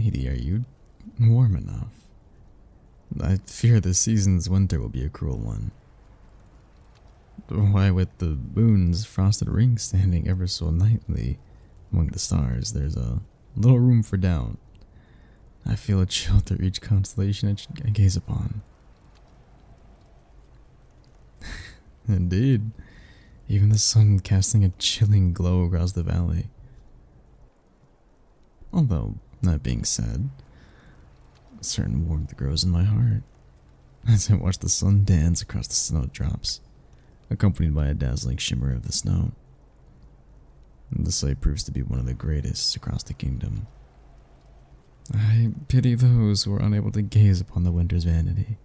lady, are you warm enough? I fear this season's winter will be a cruel one. Why, with the moon's frosted ring standing ever so nightly among the stars, there's a little room for doubt. I feel a chill through each constellation I gaze upon. Indeed, even the sun casting a chilling glow across the valley. Although, that being said, a certain warmth grows in my heart as I watch the sun dance across the snowdrops, accompanied by a dazzling shimmer of the snow. The sight proves to be one of the greatest across the kingdom. I pity those who are unable to gaze upon the winter's vanity.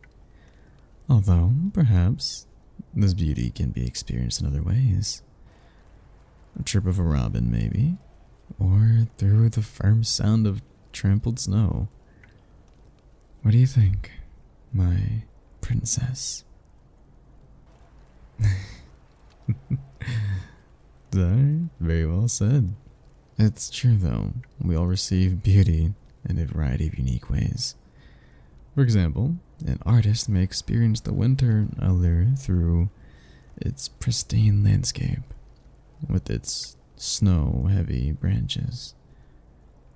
Although, perhaps, this beauty can be experienced in other ways. A chirp of a robin, maybe, or through the firm sound of trampled snow. What do you think, my princess? Very well said. It's true, though. We all receive beauty in a variety of unique ways. For example, an artist may experience the winter allure through its pristine landscape, with its snow-heavy branches,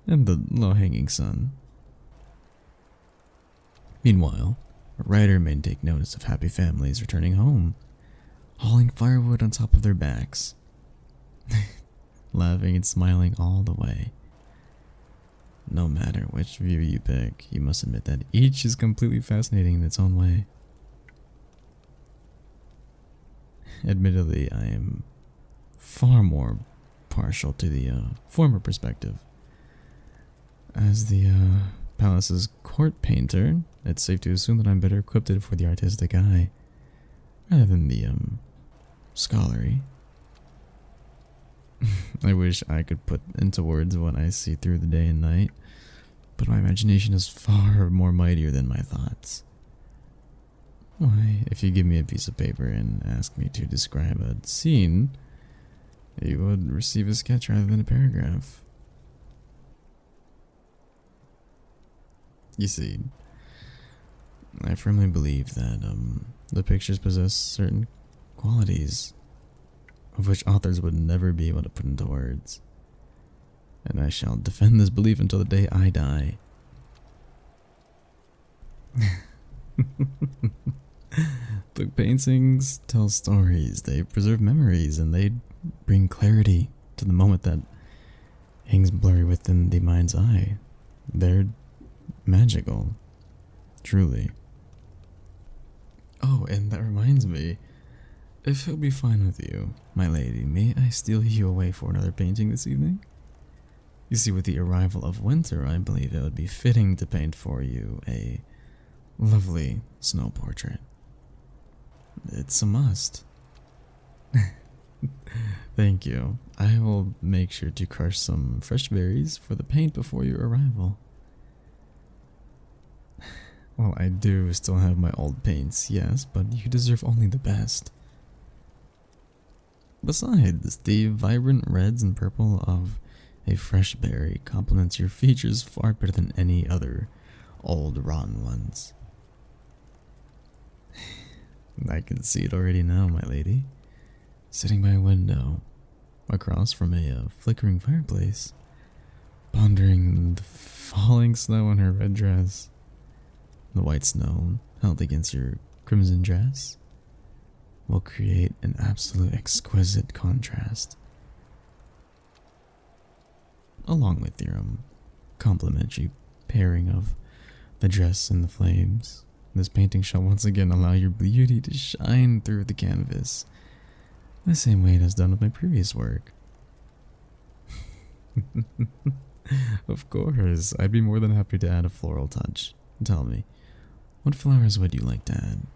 and the low-hanging sun. Meanwhile, a writer may take notice of happy families returning home, hauling firewood on top of their backs, laughing and smiling all the way. No matter which view you pick, you must admit that each is completely fascinating in its own way. Admittedly, I am far more partial to the former perspective. As the palace's court painter, it's safe to assume that I'm better equipped for the artistic eye, rather than the scholarly. I wish I could put into words what I see through the day and night, but my imagination is far more mightier than my thoughts. Why, if you give me a piece of paper and ask me to describe a scene, you would receive a sketch rather than a paragraph. You see, I firmly believe that the pictures possess certain qualities of which authors would never be able to put into words. And I shall defend this belief until the day I die. Book paintings tell stories, they preserve memories, and they bring clarity to the moment that hangs blurry within the mind's eye. They're magical, truly. Oh, and that reminds me, if it'll be fine with you, my lady, may I steal you away for another painting this evening? You see, with the arrival of winter, I believe it would be fitting to paint for you a lovely snow portrait. It's a must. Thank you. I will make sure to crush some fresh berries for the paint before your arrival. Well, I do still have my old paints, yes, but you deserve only the best. Besides, the vibrant reds and purple of a fresh berry complements your features far better than any other old rotten ones. I can see it already now, my lady, sitting by a window, across from a flickering fireplace, pondering the falling snow on her red dress, the white snow held against your crimson dress, will create an absolute exquisite contrast. Along with your complimentary pairing of the dress and the flames, this painting shall once again allow your beauty to shine through the canvas, the same way it has done with my previous work. Of course, I'd be more than happy to add a floral touch. Tell me, what flowers would you like to add?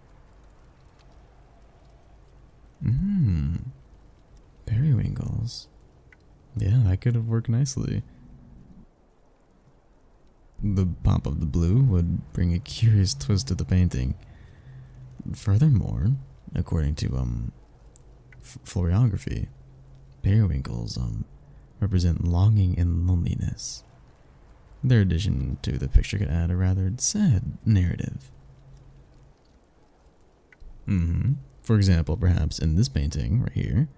Periwinkles. Yeah, that could have worked nicely. The pop of the blue would bring a curious twist to the painting. Furthermore, according to florography, periwinkles represent longing and loneliness. their addition to the picture could add a rather sad narrative. For example, perhaps in this painting right here,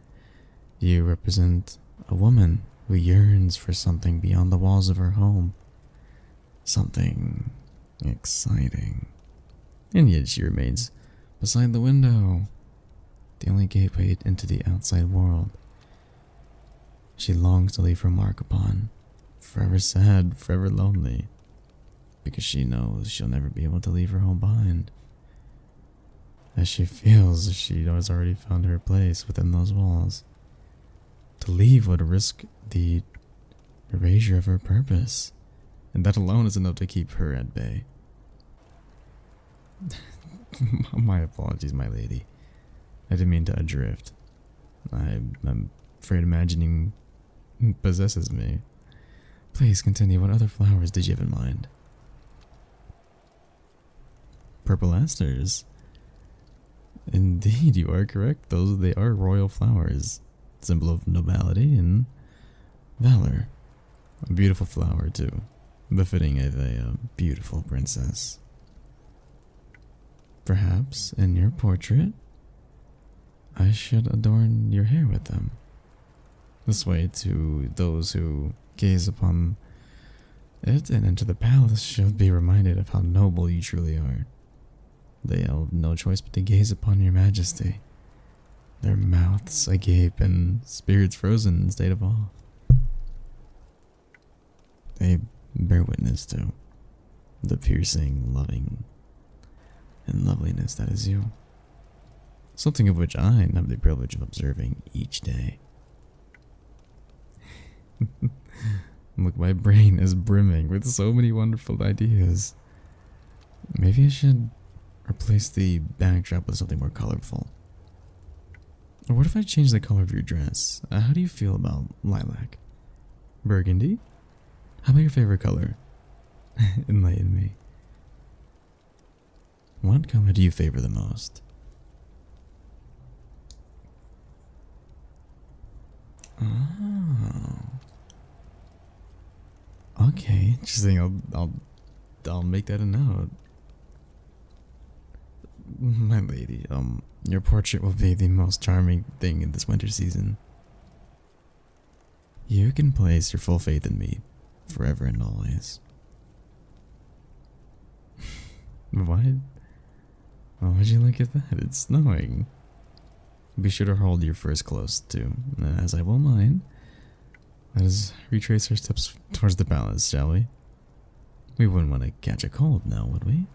you represent a woman who yearns for something beyond the walls of her home. Something exciting. And yet she remains beside the window, the only gateway into the outside world. She longs to leave her mark upon, forever sad, forever lonely, because she knows she'll never be able to leave her home behind. As she feels she has already found her place within those walls. To leave would risk the erasure of her purpose, and that alone is enough to keep her at bay. My apologies, my lady. I didn't mean to adrift. I'm afraid imagining possesses me. Please continue. What other flowers did you have in mind? Purple asters. Indeed, you are correct. They are royal flowers. Symbol of nobility and valor. A beautiful flower, too. Befitting of a beautiful princess. Perhaps, in your portrait, I should adorn your hair with them. This way, to those who gaze upon it and enter the palace should be reminded of how noble you truly are. They have no choice but to gaze upon your majesty, their mouths agape and spirits frozen in state of awe. They bear witness to the piercing, loving, and loveliness that is you. Something of which I have the privilege of observing each day. Look, my brain is brimming with so many wonderful ideas. Maybe I should replace the backdrop with something more colorful. Or what if I change the color of your dress? How do you feel about lilac? Burgundy? How about your favorite color? Enlighten me. What color do you favor the most? Oh. Okay, interesting. I'll make that a note. My lady, your portrait will be the most charming thing in this winter season. You can place your full faith in me, forever and always. Why would you look at that? It's snowing. Be sure to hold your furs close, too, as I will mine. Let us retrace our steps towards the palace, shall we? We wouldn't want to catch a cold now, would we?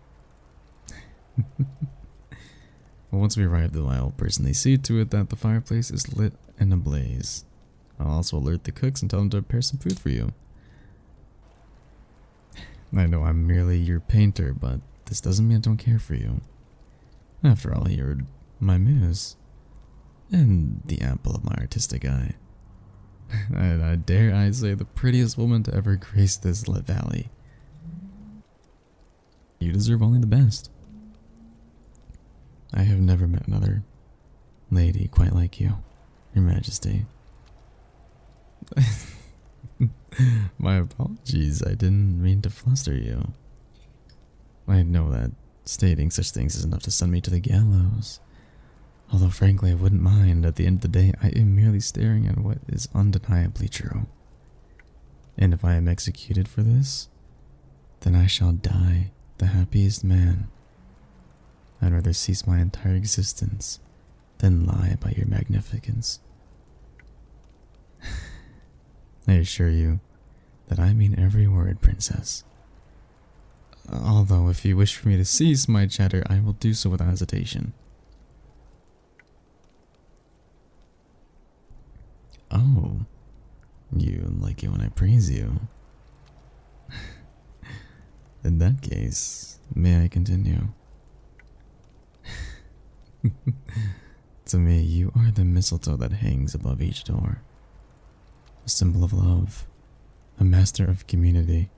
Well, once we arrive, though, I'll personally see to it that the fireplace is lit and ablaze. I'll also alert the cooks and tell them to prepare some food for you. I know I'm merely your painter, but this doesn't mean I don't care for you. After all, you're my muse, and the apple of my artistic eye. And I dare I say the prettiest woman to ever grace this valley. You deserve only the best. I have never met another lady quite like you, Your Majesty. My apologies, I didn't mean to fluster you. I know that stating such things is enough to send me to the gallows. Although frankly I wouldn't mind. At the end of the day, I am merely staring at what is undeniably true. And if I am executed for this, then I shall die the happiest man. I'd rather cease my entire existence than lie about your magnificence. I assure you that I mean every word, princess. Although if you wish for me to cease my chatter, I will do so without hesitation. Oh, you like it when I praise you. In that case, may I continue? To me, you are the mistletoe that hangs above each door. A symbol of love, a master of community,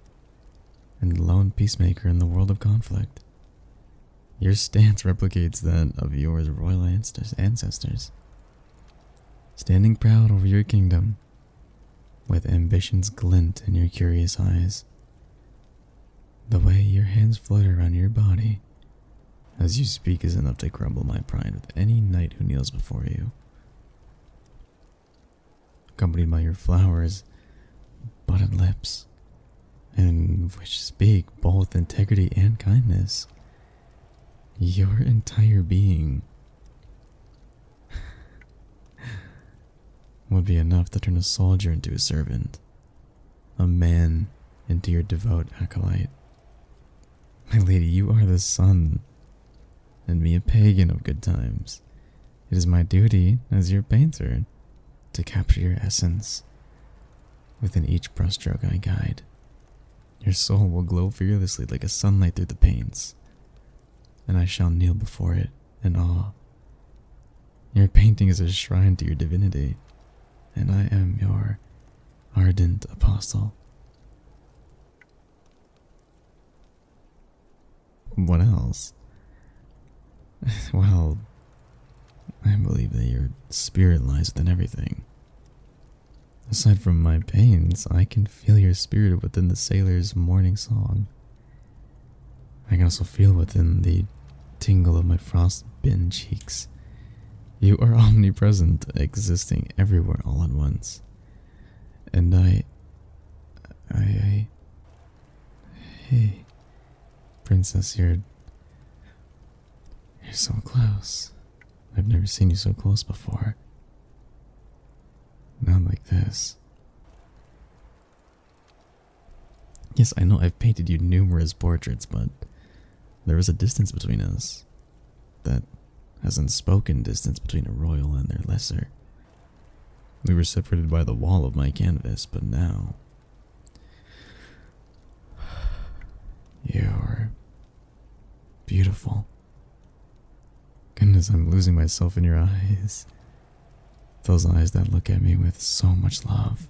and a lone peacemaker in the world of conflict. Your stance replicates that of yours royal ancestors, standing proud over your kingdom, with ambition's glint in your curious eyes, The way your hands flutter around your body as you speak is enough to crumble my pride with any knight who kneels before you. Accompanied by your flowers, budded lips, and which speak both integrity and kindness. Your entire being would be enough to turn a soldier into a servant, a man into your devout acolyte. My lady, you are the sun, and me a pagan of good times. It is my duty, as your painter, to capture your essence. Within each brushstroke I guide, your soul will glow fearlessly like a sunlight through the panes, and I shall kneel before it in awe. Your painting is a shrine to your divinity, and I am your ardent apostle. What else? Well, I believe that your spirit lies within everything. Aside from my pains, I can feel your spirit within the sailor's morning song. I can also feel within the tingle of my frostbitten cheeks. You are omnipresent, existing everywhere all at once. And hey, princess, you're so close. I've never seen you so close before. Not like this. Yes, I know I've painted you numerous portraits, but there is a distance between us. That has unspoken distance between a royal and their lesser. We were separated by the wall of my canvas, but now you're beautiful. Goodness, I'm losing myself in your eyes. Those eyes that look at me with so much love.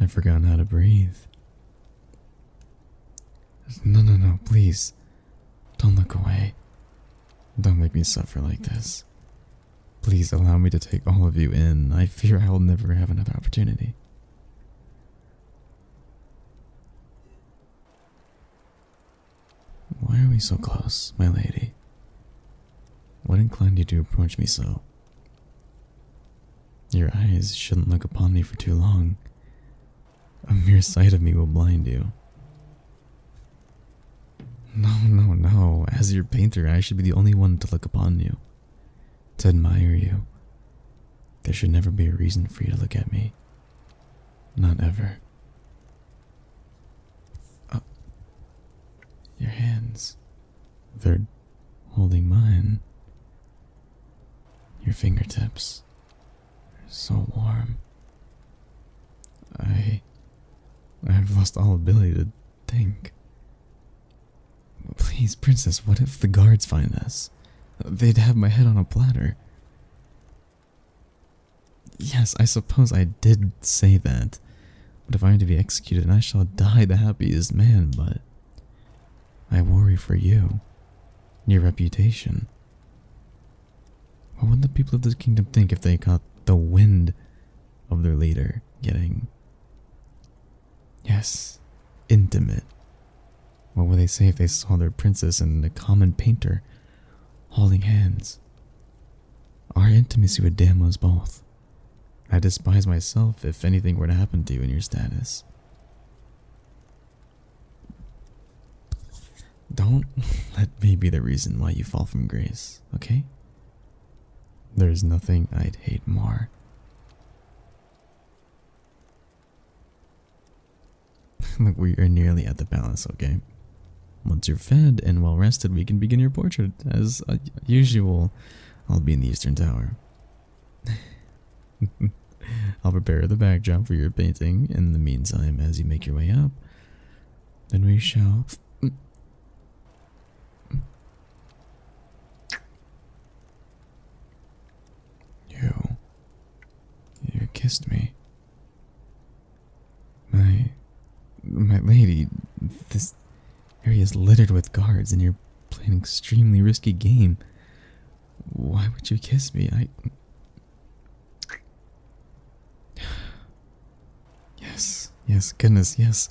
I've forgotten how to breathe. No, please. Don't look away. Don't make me suffer like this. Please allow me to take all of you in. I fear I will never have another opportunity. Why are we so close, my lady? What inclined you to approach me so? Your eyes shouldn't look upon me for too long. A mere sight of me will blind you. No. As your painter, I should be the only one to look upon you, to admire you. There should never be a reason for you to look at me. Not ever. Oh. Your hands. They're holding mine. Your fingertips. They're so warm. I've lost all ability to think. Please, princess, what if the guards find us? They'd have my head on a platter. Yes, I suppose I did say that. But if I am to be executed, I shall die the happiest man, but I worry for you, your reputation. What would the people of this kingdom think if they caught the wind of their leader getting, yes, intimate? What would they say if they saw their princess and a common painter holding hands? Our intimacy would damn us both. I despise myself if anything were to happen to you in your status. Don't let me be the reason why you fall from grace, okay? There's nothing I'd hate more. Look, we are nearly at the palace, okay? Once you're fed and well rested, we can begin your portrait. As usual, I'll be in the Eastern Tower. I'll prepare the backdrop for your painting. In the meantime, as you make your way up, then we shall... You kissed me. My lady, this area is littered with guards and you're playing an extremely risky game. Why would you kiss me? Yes, goodness, yes.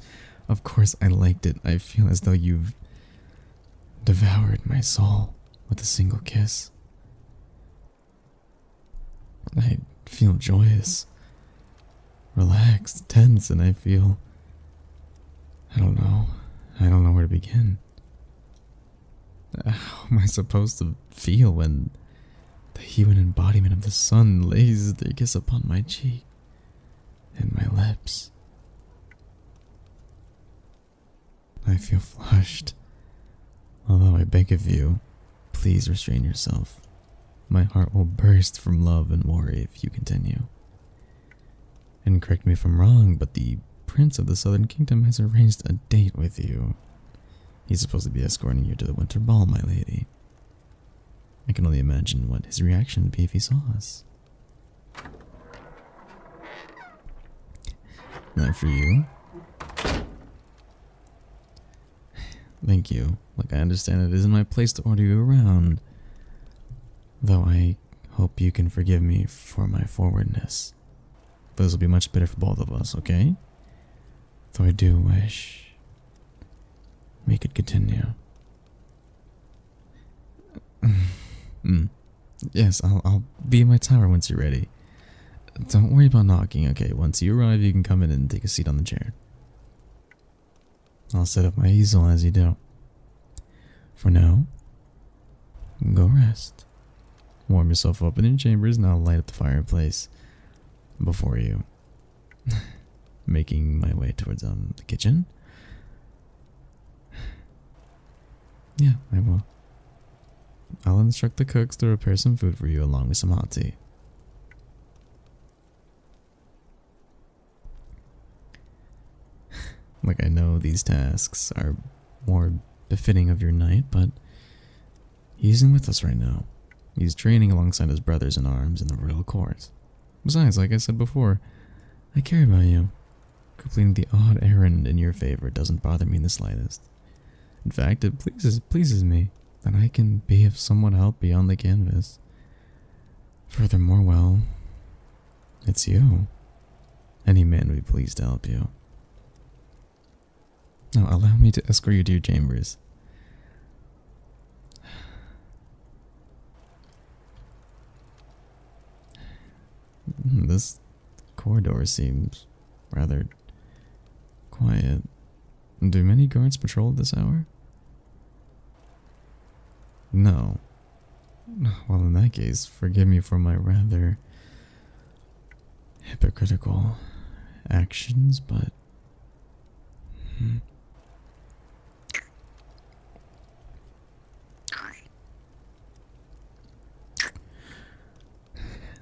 Of course I liked it. I feel as though you've devoured my soul with a single kiss. I feel joyous, relaxed, tense, and I feel... I don't know. I don't know where to begin. How am I supposed to feel when the human embodiment of the sun lays their kiss upon my cheek and my lips? I feel flushed. Although I beg of you, please restrain yourself. My heart will burst from love and worry if you continue. And correct me if I'm wrong, but the Prince of the Southern Kingdom has arranged a date with you. He's supposed to be escorting you to the winter ball, my lady. I can only imagine what his reaction would be if he saw us. Now for you. Thank you. Look, I understand it isn't my place to order you around. Though I hope you can forgive me for my forwardness. This will be much better for both of us, okay? Though I do wish we could continue. Yes, I'll be in my tower once you're ready. Don't worry about knocking, okay? Once you arrive, you can come in and take a seat on the chair. I'll set up my easel as you do. For now, go rest. Warm yourself up in your chambers, and I'll light up the fireplace before you. Making my way towards the kitchen. Yeah, I will. I'll instruct the cooks to prepare some food for you along with some hot tea. Like, I know these tasks are more befitting of your knight, but he isn't with us right now. He's training alongside his brothers in arms in the royal court. Besides, like I said before, I care about you. Completing the odd errand in your favor doesn't bother me in the slightest. In fact, it pleases me that I can be of somewhat help beyond the canvas. Furthermore, well, it's you. Any man would be pleased to help you. Now, allow me to escort you to your chambers. This corridor seems rather quiet. Do many guards patrol at this hour? No. Well, in that case, forgive me for my rather hypocritical actions, but...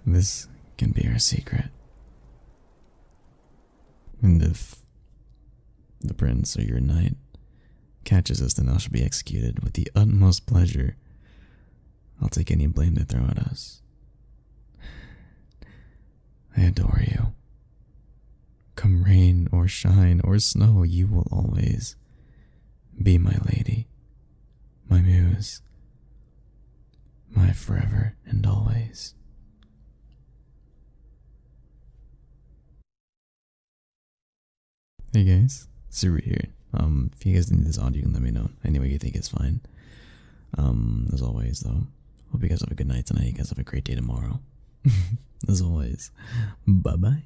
This can be our secret. And if the prince or your knight catches us, then I shall be executed with the utmost pleasure. I'll take any blame they throw at us. I adore you. Come rain or shine or snow, you will always be my lady, my muse, my forever and always. Hey guys, Suru here. If you guys need this audio, you can let me know. Anyway, you think it's fine. As always though, hope you guys have a good night tonight. You guys have a great day tomorrow. As always, bye bye.